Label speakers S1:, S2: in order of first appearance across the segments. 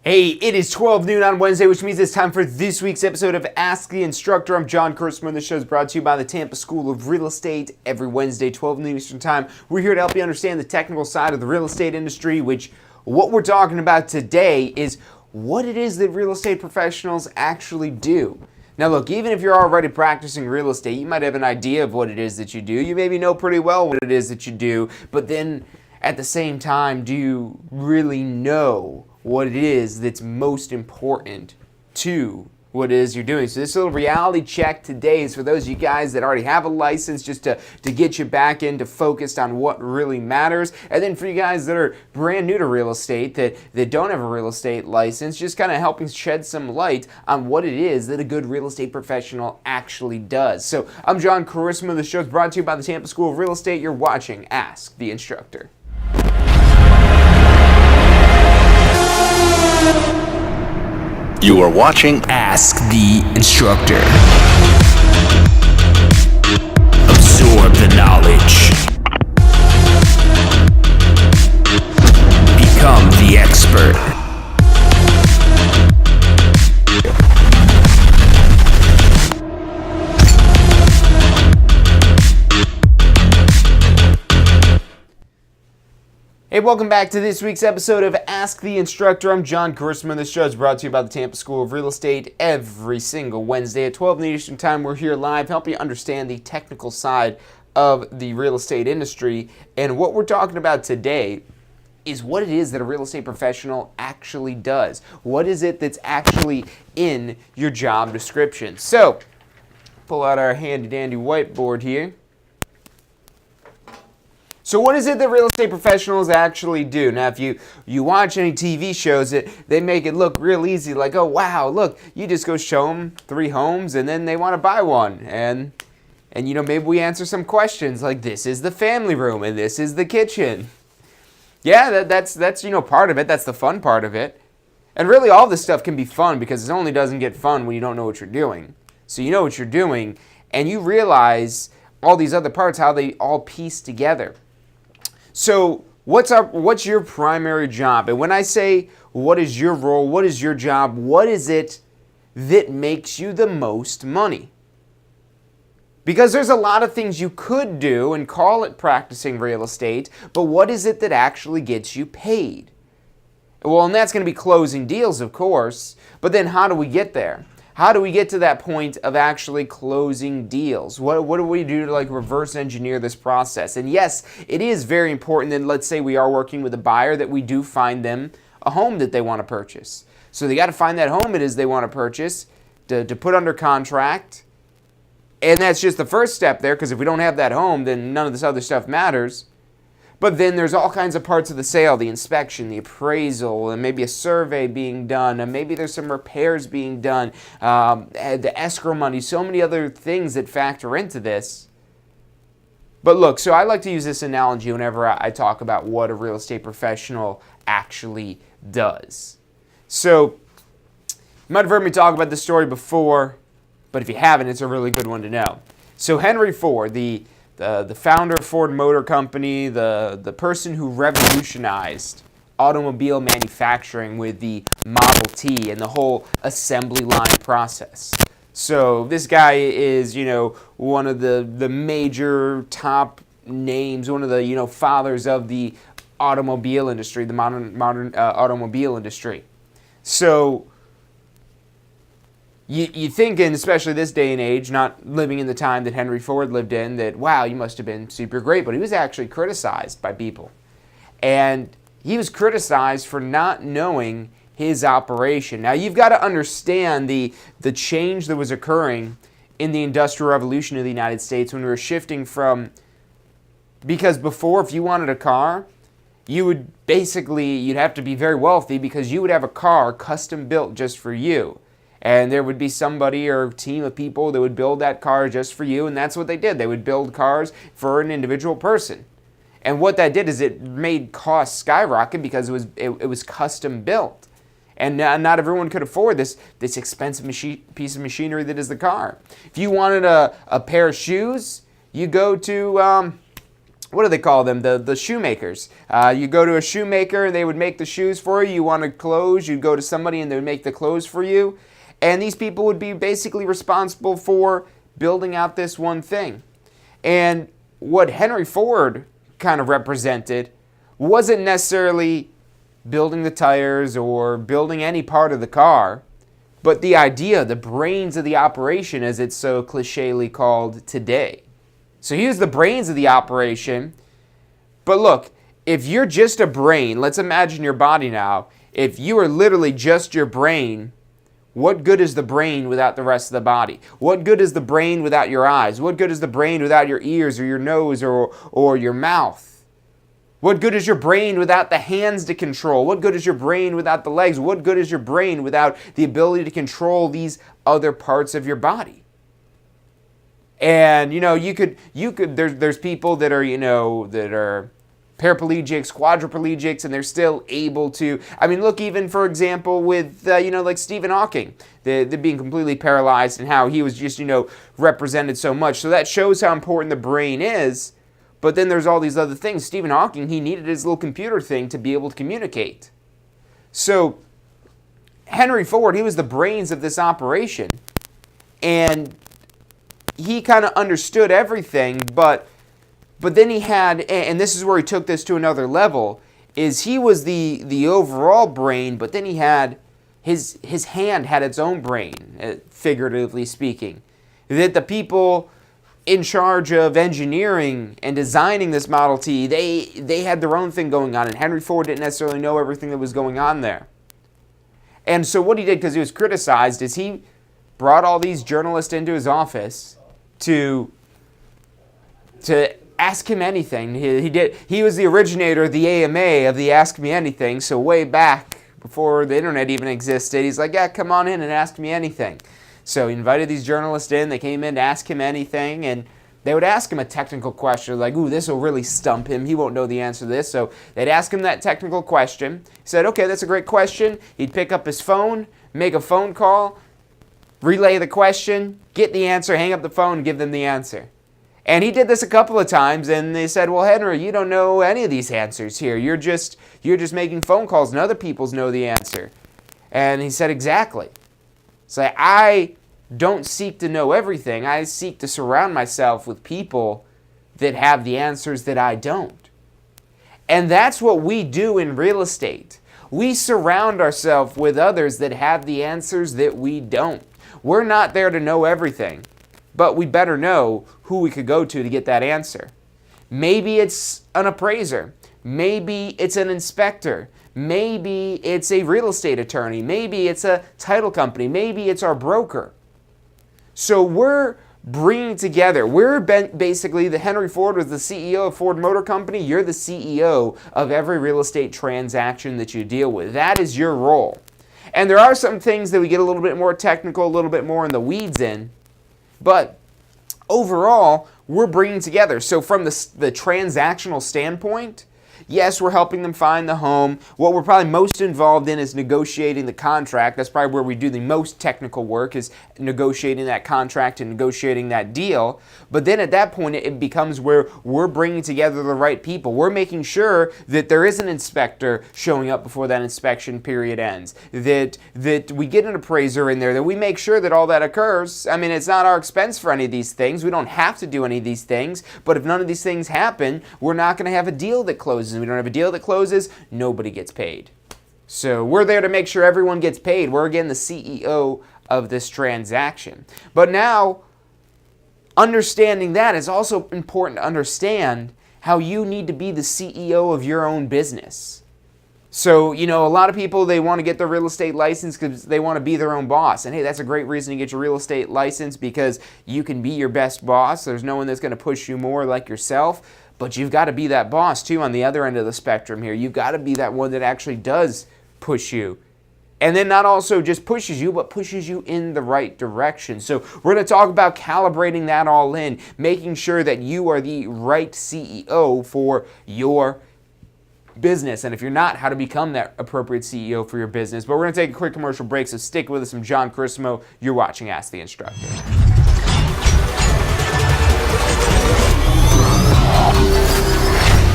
S1: Hey, it is 12 noon on Wednesday, which means it's time for this week's episode of Ask the Instructor. I'm John Kurtzman. The show is brought to you by the Tampa School of Real Estate. Every Wednesday, 12 noon Eastern Time, we're here to help you understand the technical side of the real estate industry, which what we're talking about today is what it is that real estate professionals actually do. Now look, even if you're already practicing real estate, you might have an idea of what it is that you do. You maybe know pretty well what it is that you do, but then at the same time, do you really know what it is that's most important to what it is you're doing? So this little reality check today is for those of you guys that already have a license, just to get you back into focused on what really matters. And then for you guys that are brand new to real estate, that don't have a real estate license, just kind of helping shed some light on what it is that a good real estate professional actually does. So I'm John Charisma. The show is brought to you by the Tampa School of Real Estate. You're watching Ask the Instructor.
S2: You are watching Ask the Instructor. Absorb the knowledge. Become the expert.
S1: Hey, welcome back to this week's episode of Ask the Instructor. I'm John Kurtzman. This show is brought to you by the Tampa School of Real Estate every single Wednesday at 12 noon Eastern Time. We're here live, helping you understand the technical side of the real estate industry. And what we're talking about today is what it is that a real estate professional actually does. What is it that's actually in your job description? So, pull out our handy-dandy whiteboard here. So what is it that real estate professionals actually do? Now, if you watch any TV shows, they make it look real easy, like, oh, wow, look, you just go show them 3 homes, and then they want to buy one. And you know, maybe we answer some questions, like, this is the family room, and this is the kitchen. Yeah, that's you know, part of it. That's the fun part of it. And really, all this stuff can be fun, because it only doesn't get fun when you don't know what you're doing. So you know what you're doing, and you realize all these other parts, how they all piece together. So what's your primary job? And when I say what is your role, what is your job, what is it that makes you the most money? Because there's a lot of things you could do and call it practicing real estate, but what is it that actually gets you paid? Well, and that's going to be closing deals, of course, but then how do we get there? How do we get to that point of actually closing deals? What do we do to reverse engineer this process? And yes, it is very important that, let's say we are working with a buyer, that we do find them a home that they want to purchase. So they got to find that home it is they want to purchase to put under contract. And that's just the first step there, because if we don't have that home, then none of this other stuff matters. But then there's all kinds of parts of the sale, the inspection, the appraisal, and maybe a survey being done, and maybe there's some repairs being done, the escrow money, so many other things that factor into this. But look, so I like to use this analogy whenever I talk about what a real estate professional actually does. So, you might have heard me talk about this story before, but if you haven't, it's a really good one to know. So Henry Ford, the founder of Ford Motor Company, the person who revolutionized automobile manufacturing with the Model T and the whole assembly line process. So this guy is, you know, one of the major top names, one of the, you know, fathers of the automobile industry, the modern automobile industry. So you think, and especially this day and age, not living in the time that Henry Ford lived in, that, wow, you must have been super great. But he was actually criticized by people. And he was criticized for not knowing his operation. Now, you've got to understand the change that was occurring in the Industrial Revolution of the United States when we were shifting from, because before, if you wanted a car, you'd have to be very wealthy, because you would have a car custom built just for you. And there would be somebody or a team of people that would build that car just for you, and that's what they did. They would build cars for an individual person. And what that did is it made costs skyrocket, because it was custom built. And not everyone could afford this expensive piece of machinery that is the car. If you wanted a pair of shoes, you go to what do they call them? The shoemakers. You go to a shoemaker and they would make the shoes for you. You wanted clothes, you'd go to somebody and they would make the clothes for you. And these people would be basically responsible for building out this one thing. And what Henry Ford kind of represented wasn't necessarily building the tires or building any part of the car, but the idea, the brains of the operation, as it's so clichély called today. So he was the brains of the operation. But look, if you're just a brain, let's imagine your body now. If you are literally just your brain, what good is the brain without the rest of the body? What good is the brain without your eyes? What good is the brain without your ears or your nose or your mouth? What good is your brain without the hands to control? What good is your brain without the legs? What good is your brain without the ability to control these other parts of your body? And, there's people that are, that are paraplegics, quadriplegics, and they're still able to, look, even for example, with, like Stephen Hawking, the being completely paralyzed and how he was just, represented so much. So that shows how important the brain is. But then there's all these other things. Stephen Hawking, he needed his little computer thing to be able to communicate. So Henry Ford, he was the brains of this operation. And he kind of understood everything, but then he had, and this is where he took this to another level, is he was the overall brain, but then he had, his hand had its own brain, figuratively speaking. That the people in charge of engineering and designing this Model T, they had their own thing going on, and Henry Ford didn't necessarily know everything that was going on there. And so what he did, because he was criticized, is he brought all these journalists into his office to ask him anything. He was the originator of the AMA, of the Ask Me Anything, so way back before the internet even existed, he's like, yeah, come on in and ask me anything. So he invited these journalists in, they came in to ask him anything, and they would ask him a technical question, like, ooh, this will really stump him, he won't know the answer to this. So they'd ask him that technical question. He said, okay, that's a great question. He'd pick up his phone, make a phone call, relay the question, get the answer, hang up the phone, and give them the answer. And he did this a couple of times, and they said, well, Henry, you don't know any of these answers here. You're just making phone calls, and other people know the answer. And he said, exactly. So I don't seek to know everything. I seek to surround myself with people that have the answers that I don't. And that's what we do in real estate. We surround ourselves with others that have the answers that we don't. We're not there to know everything, but we better know who we could go to get that answer. Maybe it's an appraiser. Maybe it's an inspector. Maybe it's a real estate attorney. Maybe it's a title company. Maybe it's our broker. So we're bringing together, basically, the Henry Ford was the CEO of Ford Motor Company. You're the CEO of every real estate transaction that you deal with. That is your role. And there are some things that we get a little bit more technical, a little bit more in the weeds in. But overall, we're bringing together. So from the transactional standpoint, yes, we're helping them find the home. What we're probably most involved in is negotiating the contract. That's probably where we do the most technical work, is negotiating that contract and negotiating that deal. But then at that point, it becomes where we're bringing together the right people. We're making sure that there is an inspector showing up before that inspection period ends, that we get an appraiser in there, that we make sure that all that occurs. It's not our expense for any of these things. We don't have to do any of these things. But if none of these things happen, we're not going to have a deal that closes. We don't have a deal that closes, nobody gets paid. So we're there to make sure everyone gets paid. We're, again, the CEO of this transaction. But now, understanding that, it's also important to understand how you need to be the CEO of your own business. So, a lot of people, they want to get their real estate license because they want to be their own boss. And hey, that's a great reason to get your real estate license, because you can be your best boss. There's no one that's going to push you more like yourself. But you've got to be that boss, too, on the other end of the spectrum here. You've got to be that one that actually does push you. And then not also just pushes you, but pushes you in the right direction. So we're going to talk about calibrating that all in, making sure that you are the right CEO for your business. And if you're not, how to become that appropriate CEO for your business. But we're going to take a quick commercial break, so stick with us. I'm John Chrismo. You're watching Ask the Instructor.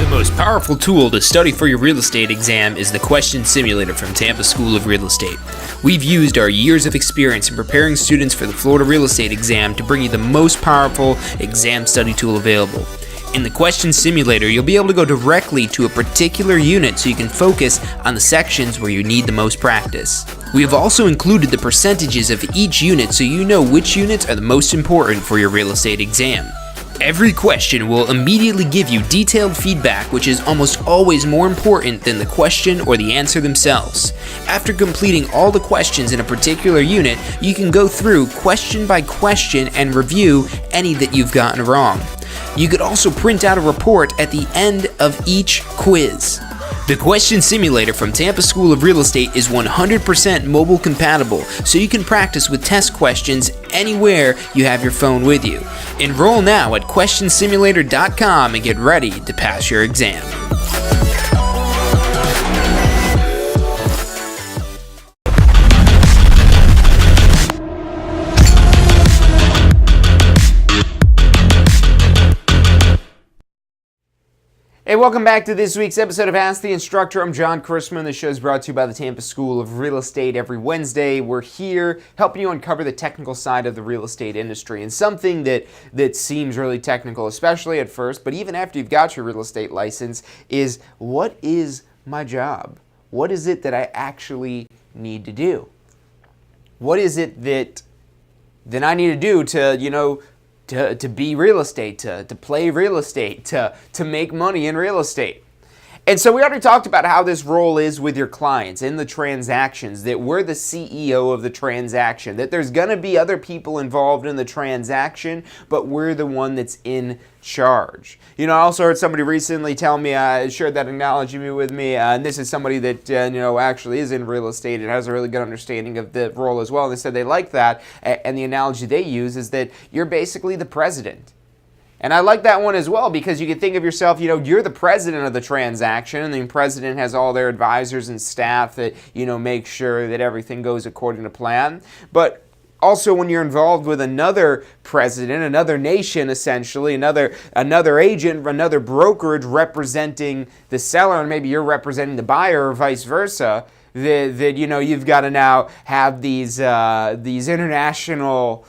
S3: The most powerful tool to study for your real estate exam is the Question Simulator from Tampa School of Real Estate. We've used our years of experience in preparing students for the Florida real estate exam to bring you the most powerful exam study tool available. In the Question Simulator, you'll be able to go directly to a particular unit so you can focus on the sections where you need the most practice. We have also included the percentages of each unit so you know which units are the most important for your real estate exam. Every question will immediately give you detailed feedback, which is almost always more important than the question or the answer themselves. After completing all the questions in a particular unit, you can go through question by question and review any that you've gotten wrong. You could also print out a report at the end of each quiz. The Question Simulator from Tampa School of Real Estate is 100% mobile compatible, so you can practice with test questions anywhere you have your phone with you. Enroll now at questionsimulator.com and get ready to pass your exam.
S1: Hey, welcome back to this week's episode of Ask the Instructor. I'm John Chrisman. The show is brought to you by the Tampa School of Real Estate. Every Wednesday, we're here helping you uncover the technical side of the real estate industry. And something that seems really technical, especially at first, but even after you've got your real estate license, is what is my job? What is it that I actually need to do? What is it that I need to do to be real estate, to play real estate, to make money in real estate? And so we already talked about how this role is with your clients in the transactions, that we're the CEO of the transaction, that there's going to be other people involved in the transaction, but we're the one that's in charge. I also heard somebody recently tell me, shared that analogy with me, and this is somebody that actually is in real estate and has a really good understanding of the role as well. And they said they like that, and the analogy they use is that you're basically the president. And I like that one as well, because you can think of yourself, you're the president of the transaction, and the president has all their advisors and staff that, make sure that everything goes according to plan. But also when you're involved with another president, another nation essentially, another agent, another brokerage representing the seller, and maybe you're representing the buyer or vice versa, that you've got to now have these international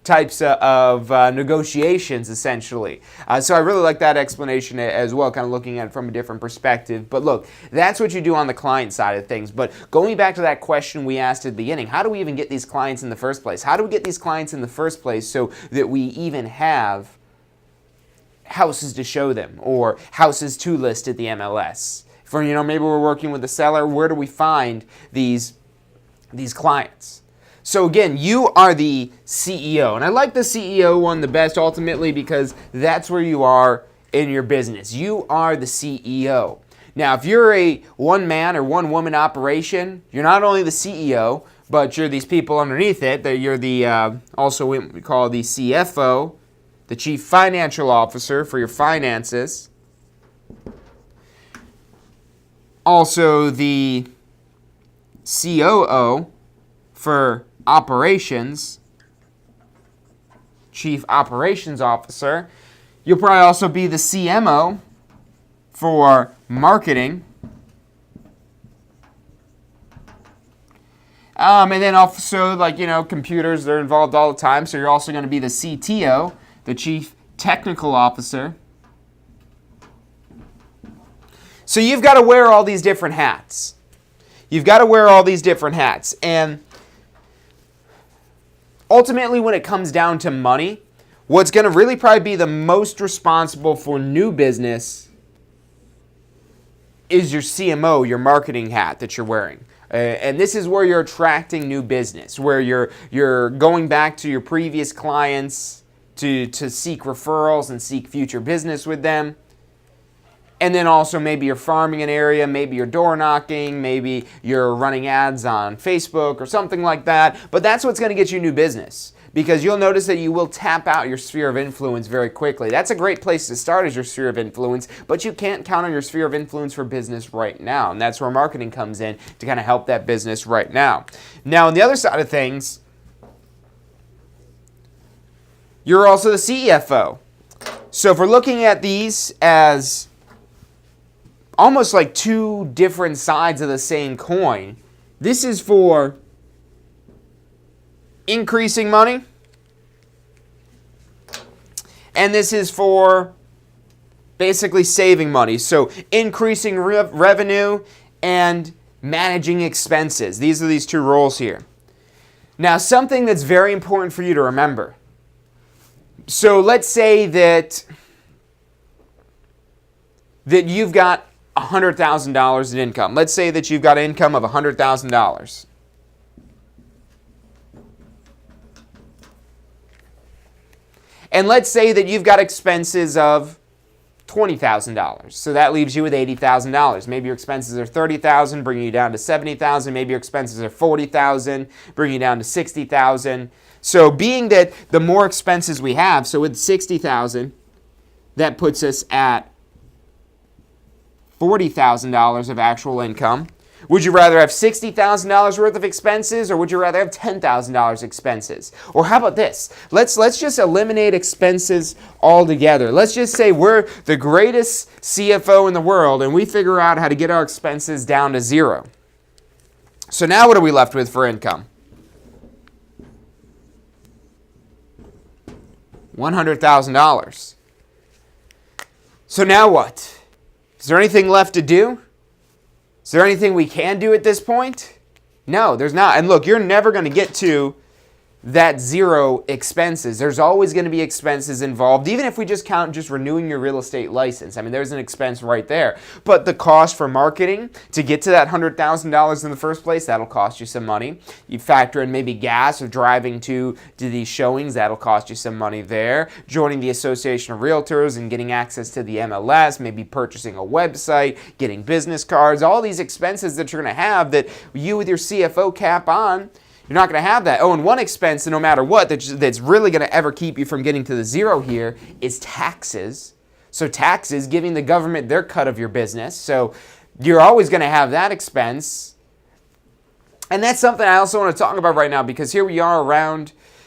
S1: types of negotiations, essentially. So I really like that explanation as well, kind of looking at it from a different perspective. But look, that's what you do on the client side of things. But going back to that question we asked at the beginning, how do we even get these clients in the first place? How do we get these clients in the first place so that we even have houses to show them or houses to list at the MLS? For, maybe we're working with the seller, where do we find these clients? So again, you are the CEO, and I like the CEO one the best ultimately because that's where you are in your business. You are the CEO. Now, if you're a one-man or one-woman operation, you're not only the CEO, but you're these people underneath it. That you're the also what we call the CFO, the Chief Financial Officer for your finances. Also the COO for operations, Chief Operations Officer. You'll probably also be the CMO for marketing. And then also, computers, they're involved all the time. So you're also going to be the CTO, the Chief Technical Officer. So you've got to wear all these different hats. And ultimately, when it comes down to money, what's going to really probably be the most responsible for new business is your CMO, your marketing hat that you're wearing. And this is where you're attracting new business, where you're going back to your previous clients to seek referrals and seek future business with them. And then also maybe you're farming an area, maybe you're door knocking, maybe you're running ads on Facebook or something like that. But that's what's going to get you new business, because you'll notice that you will tap out your sphere of influence very quickly. That's a great place to start, as your sphere of influence, but you can't count on your sphere of influence for business right now. And that's where marketing comes in to kind of help that business right now. Now, on the other side of things, you're also the CFO. So if we're looking at these as almost like two different sides of the same coin. This is for increasing money, and this is for basically saving money. So increasing revenue and managing expenses. These are these two roles here. Now, something that's very important for you to remember. So let's say that you've got $100,000 in income. Let's say that you've got an income of $100,000. And let's say that you've got expenses of $20,000. So that leaves you with $80,000. Maybe your expenses are $30,000, bringing you down to $70,000. Maybe your expenses are $40,000, bringing you down to $60,000. So being that the more expenses we have, so with $60,000, that puts us at $40,000 of actual income. Would you rather have $60,000 worth of expenses, or would you rather have $10,000 expenses? Or how about this? Let's just eliminate expenses altogether. Let's just say we're the greatest CFO in the world, and we figure out how to get our expenses down to zero. So now what are we left with for income? $100,000. So now what? Is there anything left to do? Is there anything we can do at this point? No, there's not. And look, you're never going to get to that zero expenses. There's always going to be expenses involved, even if we just count just renewing your real estate license. I mean, there's an expense right there. But the cost for marketing to get to that $100,000 in the first place, that'll cost you some money. You factor in maybe gas or driving to these showings, that'll cost you some money there. Joining the Association of Realtors and getting access to the MLS, maybe purchasing a website, getting business cards, all these expenses that you're going to have that you with your CFO cap on, you're not going to have that. Oh, and one expense, no matter what, that's really going to ever keep you from getting to the zero here is taxes. So taxes, giving the government their cut of your business. So you're always going to have that expense. And that's something I also want to talk about right now, because here we are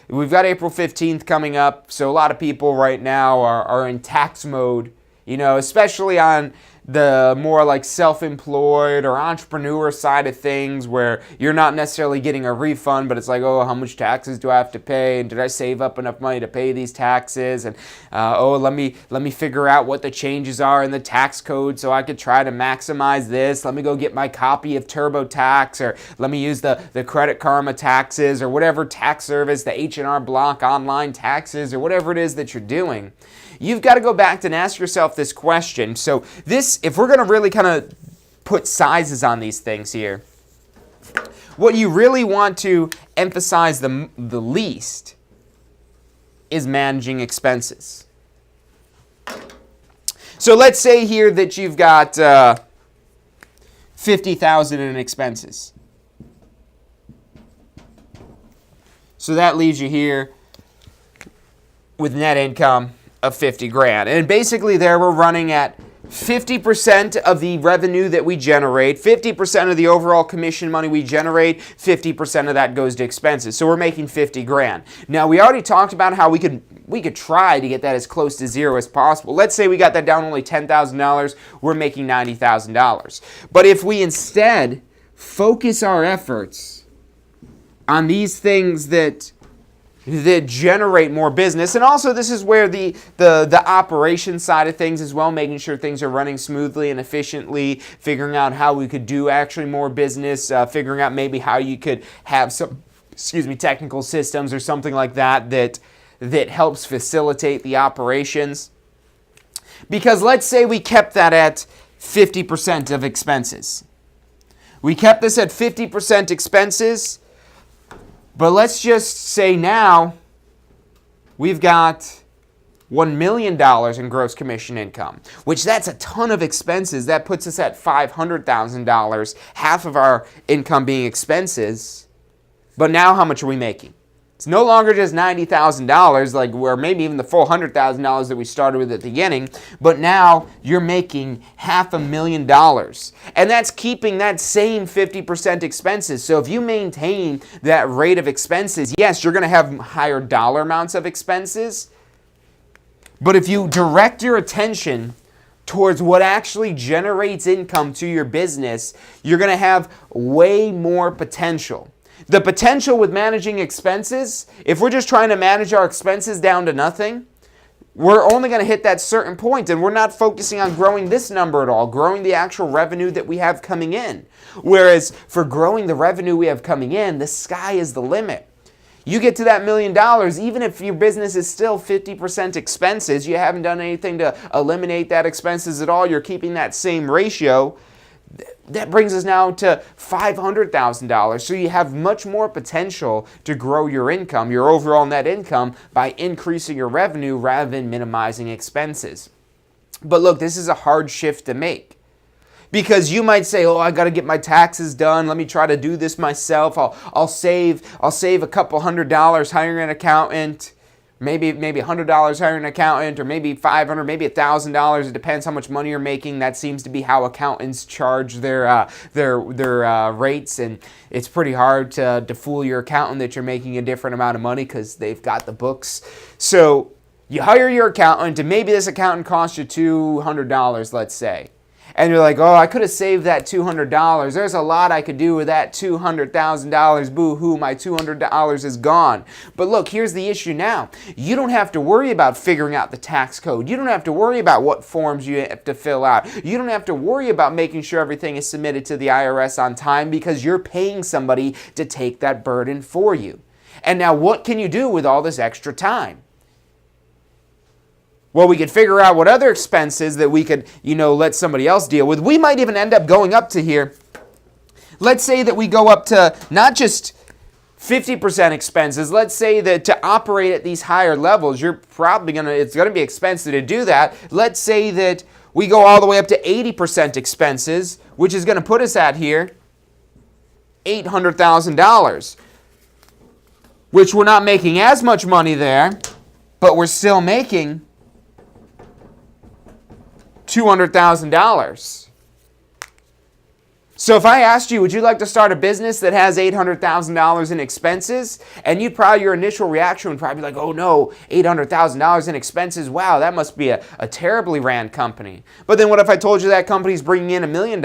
S1: we've got April 15th coming up. So a lot of people right now are in tax mode, especially on the more like self-employed or entrepreneur side of things, where you're not necessarily getting a refund, but it's like, oh, how much taxes do I have to pay? And did I save up enough money to pay these taxes? And let me figure out what the changes are in the tax code so I could try to maximize this. Let me go get my copy of TurboTax, or let me use the Credit Karma taxes, or whatever tax service, the H&R Block online taxes, or whatever it is that you're doing. You've got to go back and ask yourself this question. So if we're going to really kind of put sizes on these things here, what you really want to emphasize the least is managing expenses. So let's say here that you've got $50,000 in expenses. So that leaves you here with net income of $50,000. And basically there we're running at 50% of the revenue that we generate, 50% of the overall commission money we generate, 50% of that goes to expenses. So we're making $50,000. Now we already talked about how we could try to get that as close to zero as possible. Let's say we got that down only $10,000, we're making $90,000. But if we instead focus our efforts on these things that generate more business. And also this is where the operation side of things as well, making sure things are running smoothly and efficiently, figuring out how we could do actually more business, figuring out maybe how you could have some, technical systems or something like that helps facilitate the operations. Because let's say we kept that at 50% of expenses. We kept this at 50% expenses. But let's just say now we've got $1 million in gross commission income, which that's a ton of expenses. That puts us at $500,000, half of our income being expenses. But now how much are we making? It's no longer just $90,000, or maybe even the full $100,000 that we started with at the beginning, but now you're making $500,000. And that's keeping that same 50% expenses. So if you maintain that rate of expenses, yes, you're going to have higher dollar amounts of expenses, but if you direct your attention towards what actually generates income to your business, you're going to have way more potential. The potential with managing expenses, if we're just trying to manage our expenses down to nothing, we're only going to hit that certain point, and we're not focusing on growing this number at all, growing the actual revenue that we have coming in. Whereas for growing the revenue we have coming in, the sky is the limit. You get to that $1 million, even if your business is still 50% expenses, you haven't done anything to eliminate that expenses at all, you're keeping that same ratio, that brings us now to $500,000. So you have much more potential to grow your income, your overall net income, by increasing your revenue rather than minimizing expenses. But look, this is a hard shift to make. Because you might say, oh, I got to get my taxes done. Let me try to do this myself. I'll save a couple $100 hiring an accountant. Maybe $100 hiring an accountant, or maybe $500, maybe $1,000. It depends how much money you're making. That seems to be how accountants charge their rates, and it's pretty hard to fool your accountant that you're making a different amount of money because they've got the books. So you hire your accountant, and maybe this accountant costs you $200, let's say. And you're like, oh, I could have saved that $200. There's a lot I could do with that $200,000. Boo-hoo, my $200 is gone. But look, here's the issue now. You don't have to worry about figuring out the tax code. You don't have to worry about what forms you have to fill out. You don't have to worry about making sure everything is submitted to the IRS on time, because you're paying somebody to take that burden for you. And now what can you do with all this extra time? Well, we could figure out what other expenses that we could, let somebody else deal with. We might even end up going up to here. Let's say that we go up to not just 50% expenses. Let's say that to operate at these higher levels, it's going to be expensive to do that. Let's say that we go all the way up to 80% expenses, which is going to put us at here $800,000, which we're not making as much money there, but we're still making $200,000. So if I asked you, would you like to start a business that has $800,000 in expenses? And your initial reaction would probably be like, oh no, $800,000 in expenses. Wow, that must be a terribly ran company. But then what if I told you that company's bringing in $1 million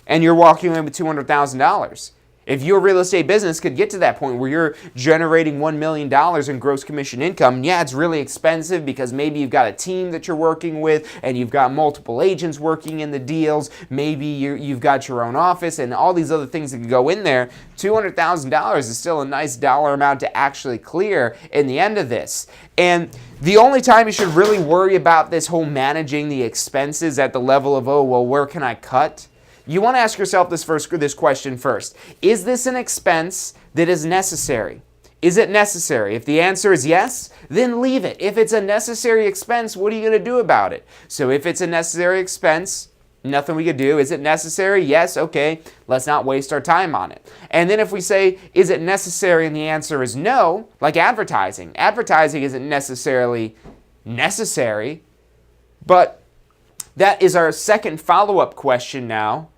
S1: and you're walking away with $200,000? If your real estate business could get to that point where you're generating $1 million in gross commission income, yeah, it's really expensive because maybe you've got a team that you're working with and you've got multiple agents working in the deals. Maybe you've got your own office and all these other things that can go in there. $200,000 is still a nice dollar amount to actually clear in the end of this. And the only time you should really worry about this whole managing the expenses at the level of, oh, well, where can I cut? You want to ask yourself this question first. Is this an expense that is necessary? Is it necessary? If the answer is yes, then leave it. If it's a necessary expense, what are you going to do about it? So if it's a necessary expense, nothing we could do. Is it necessary? Yes, okay, let's not waste our time on it. And then if we say, is it necessary, and the answer is no, like advertising. Advertising isn't necessarily necessary, but that is our second follow-up question now.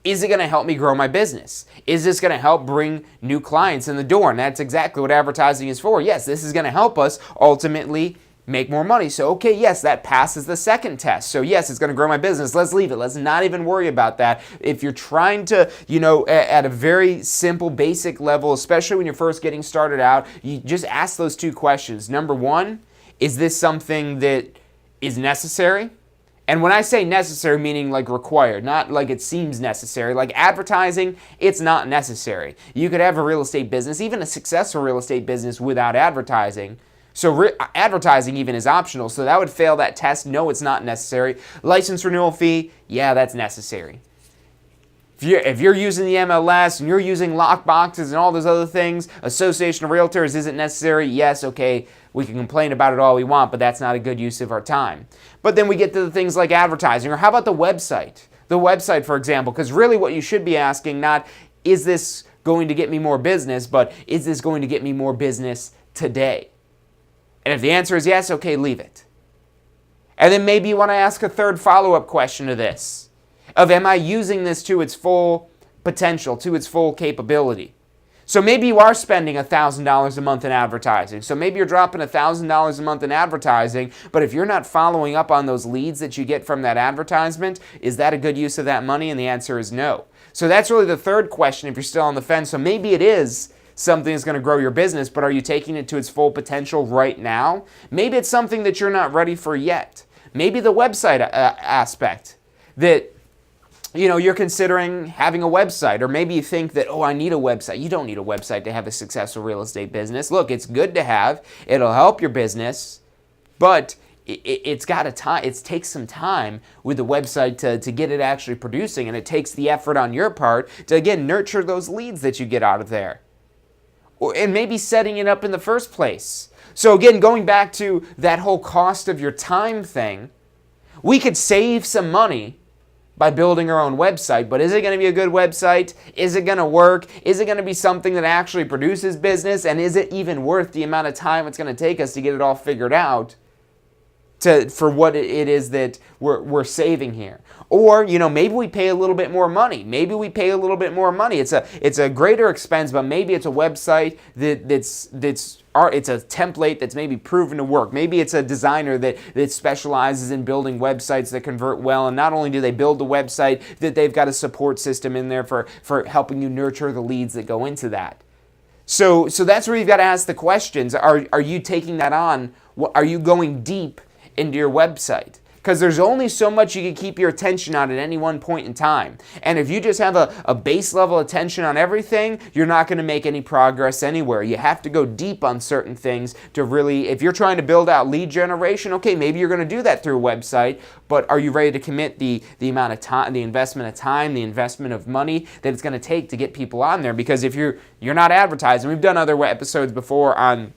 S1: Is it going to help me grow my business? Is this going to help bring new clients in the door? And that's exactly what advertising is for. Yes, this is going to help us ultimately make more money. So, okay, yes, that passes the second test. So, yes, it's going to grow my business. Let's leave it. Let's not even worry about that. If you're trying to, at a very simple, basic level, especially when you're first getting started out, you just ask those two questions. Number one, is this something that is necessary? And when I say necessary, meaning like required, not like it seems necessary. Like advertising, it's not necessary. You could have a real estate business, even a successful real estate business, without advertising. So advertising even is optional. So that would fail that test. No, it's not necessary. License renewal fee, yeah, that's necessary. If you're using the MLS and you're using lock boxes and all those other things, Association of Realtors isn't necessary. Yes, okay, we can complain about it all we want, but that's not a good use of our time. But then we get to the things like advertising, or how about the website? The website, for example, because really what you should be asking, not is this going to get me more business, but is this going to get me more business today? And if the answer is yes, okay, leave it. And then maybe you want to ask a third follow-up question to this. Of am I using this to its full potential, to its full capability? So maybe you are spending $1,000 a month in advertising. So maybe you're dropping $1,000 a month in advertising, but if you're not following up on those leads that you get from that advertisement, is that a good use of that money? And the answer is no. So that's really the third question if you're still on the fence. So maybe it is something that's going to grow your business, but are you taking it to its full potential right now? Maybe it's something that you're not ready for yet. Maybe the website aspect that you're considering having a website, or maybe you think that, oh, I need a website. You don't need a website to have a successful real estate business. Look, it's good to have. It'll help your business, but it takes some time with the website to get it actually producing, and it takes the effort on your part to, again, nurture those leads that you get out of there. And maybe setting it up in the first place. So again, going back to that whole cost of your time thing, we could save some money by building our own website, but is it going to be a good website? Is it going to work? Is it going to be something that actually produces business? And is it even worth the amount of time it's going to take us to get it all figured out for what it is that we're saving here? Or, maybe we pay a little bit more money. Maybe we pay a little bit more money. It's a greater expense, but maybe it's a website it's a template that's maybe proven to work. Maybe it's a designer that specializes in building websites that convert well, and not only do they build the website, that they've got a support system in there for helping you nurture the leads that go into that. So that's where you've got to ask the questions. Are you taking that on? Are you going deep into your website? Because there's only so much you can keep your attention on at any one point in time. And if you just have a base level attention on everything, you're not going to make any progress anywhere. You have to go deep on certain things to really, if you're trying to build out lead generation, okay, maybe you're going to do that through a website, but are you ready to commit the amount of time, the investment of time, the investment of money that it's going to take to get people on there? Because if you're not advertising, we've done other episodes before on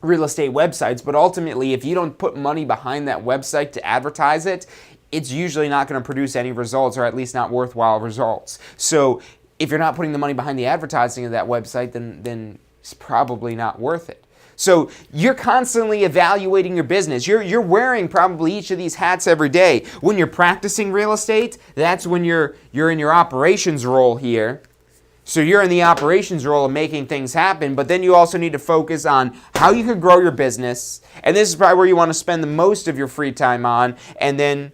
S1: real estate websites, but ultimately if you don't put money behind that website to advertise it, it's usually not going to produce any results, or at least not worthwhile results. So if you're not putting the money behind the advertising of that website, then it's probably not worth it. So you're constantly evaluating your business. You're wearing probably each of these hats every day. When you're practicing real estate, that's when you're in your operations role here. So you're in the operations role of making things happen, but then you also need to focus on how you can grow your business. And this is probably where you want to spend the most of your free time on, and then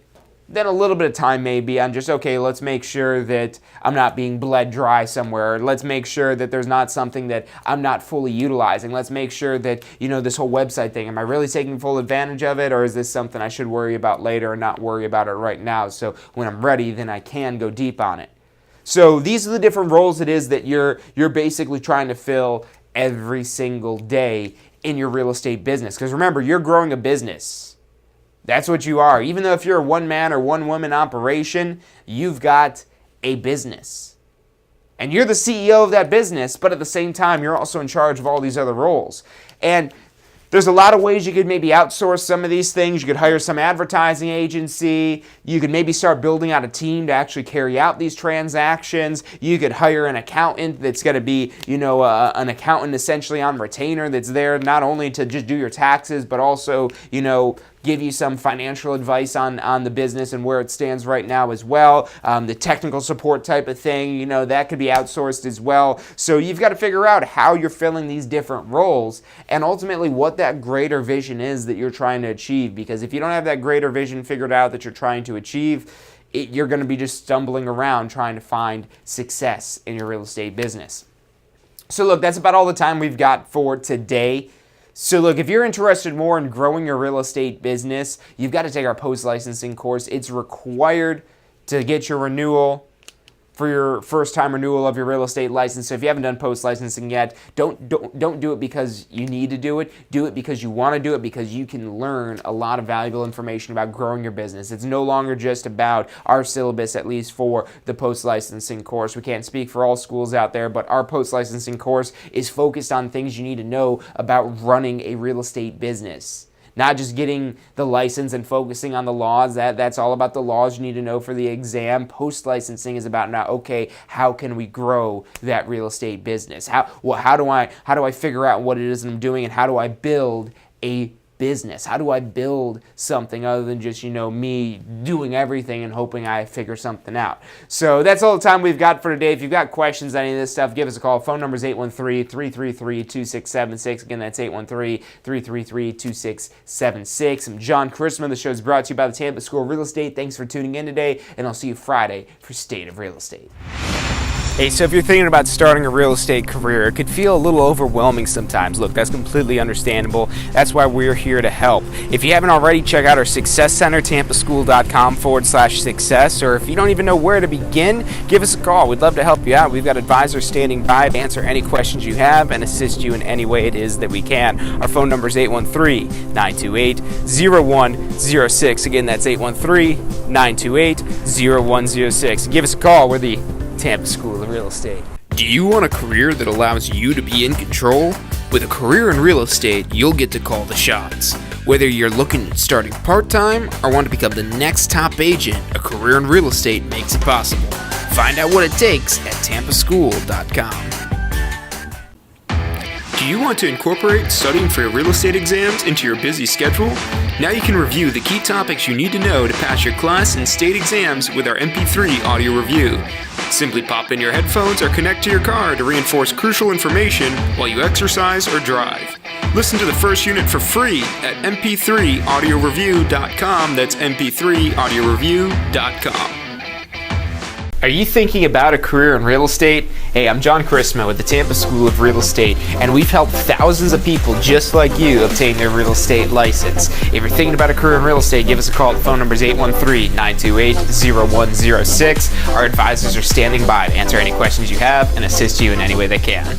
S1: a little bit of time maybe on just, okay, let's make sure that I'm not being bled dry somewhere. Let's make sure that there's not something that I'm not fully utilizing. Let's make sure that, this whole website thing, am I really taking full advantage of it, or is this something I should worry about later and not worry about it right now? So when I'm ready, then I can go deep on it. So these are the different roles it is that you're basically trying to fill every single day in your real estate business. Because remember, you're growing a business. That's what you are. Even though if you're a one-man or one-woman operation, you've got a business. And you're the CEO of that business, but at the same time, you're also in charge of all these other roles. And there's a lot of ways you could maybe outsource some of these things. You could hire some advertising agency. You could maybe start building out a team to actually carry out these transactions. You could hire an accountant that's going to be, an accountant essentially on retainer that's there not only to just do your taxes, but also, give you some financial advice on the business and where it stands right now as well. The technical support type of thing, that could be outsourced as well. So you've got to figure out how you're filling these different roles and ultimately what that greater vision is that you're trying to achieve. Because if you don't have that greater vision figured out that you're trying to achieve, you're going to be just stumbling around trying to find success in your real estate business. So look, that's about all the time we've got for today. So look, if you're interested more in growing your real estate business, you've got to take our post-licensing course. It's required to get your renewal for your first-time renewal of your real estate license. So if you haven't done post-licensing yet, don't do it because you need to do it. Do it because you want to do it, because you can learn a lot of valuable information about growing your business. It's no longer just about our syllabus, at least for the post-licensing course. We can't speak for all schools out there, but our post-licensing course is focused on things you need to know about running a real estate business. Not just getting the license and focusing on the laws. That's all about the laws you need to know for the exam. Post-licensing is about now, okay, how can we grow that real estate business? How do I figure out what it is I'm doing, and how do I build a business? How do I build something other than just, me doing everything and hoping I figure something out? So that's all the time we've got for today. If you've got questions on any of this stuff, give us a call. Phone number is 813-333-2676. Again, that's 813-333-2676. I'm John Christman. The show is brought to you by the Tampa School of Real Estate. Thanks for tuning in today, and I'll see you Friday for State of Real Estate. Hey, so if you're thinking about starting a real estate career, it could feel a little overwhelming sometimes. Look, that's completely understandable. That's why we're here to help. If you haven't already, check out our Success Center, tampaschool.com/success, or if you don't even know where to begin, give us a call. We'd love to help you out. We've got advisors standing by to answer any questions you have and assist you in any way it is that we can. Our phone number is 813-928-0106. Again, that's 813-928-0106. Give us a call. We're the Tampa School of Real Estate.
S3: Do you want a career that allows you to be in control? With a career in real estate, you'll get to call the shots. Whether you're looking at starting part-time or want to become the next top agent, a career in real estate makes it possible. Find out what it takes at tampaschool.com. Do you want to incorporate studying for your real estate exams into your busy schedule? Now you can review the key topics you need to know to pass your class and state exams with our MP3 audio review. Simply pop in your headphones or connect to your car to reinforce crucial information while you exercise or drive. Listen to the first unit for free at mp3audioreview.com. That's mp3audioreview.com. Are you thinking about a career in real estate? Hey, I'm John Christman with the Tampa School of Real Estate, and we've helped thousands of people just like you obtain their real estate license. If you're thinking about a career in real estate, give us a call. The phone number is 813-928-0106. Our advisors are standing by to answer any questions you have and assist you in any way they can.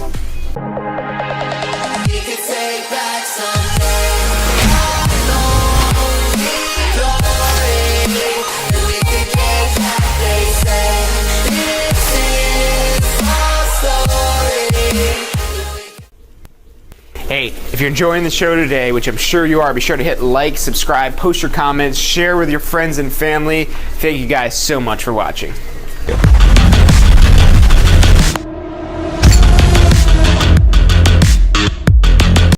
S3: Hey, if you're enjoying the show today, which I'm sure you are, be sure to hit like, subscribe, post your comments, share with your friends and family. Thank you guys so much for watching.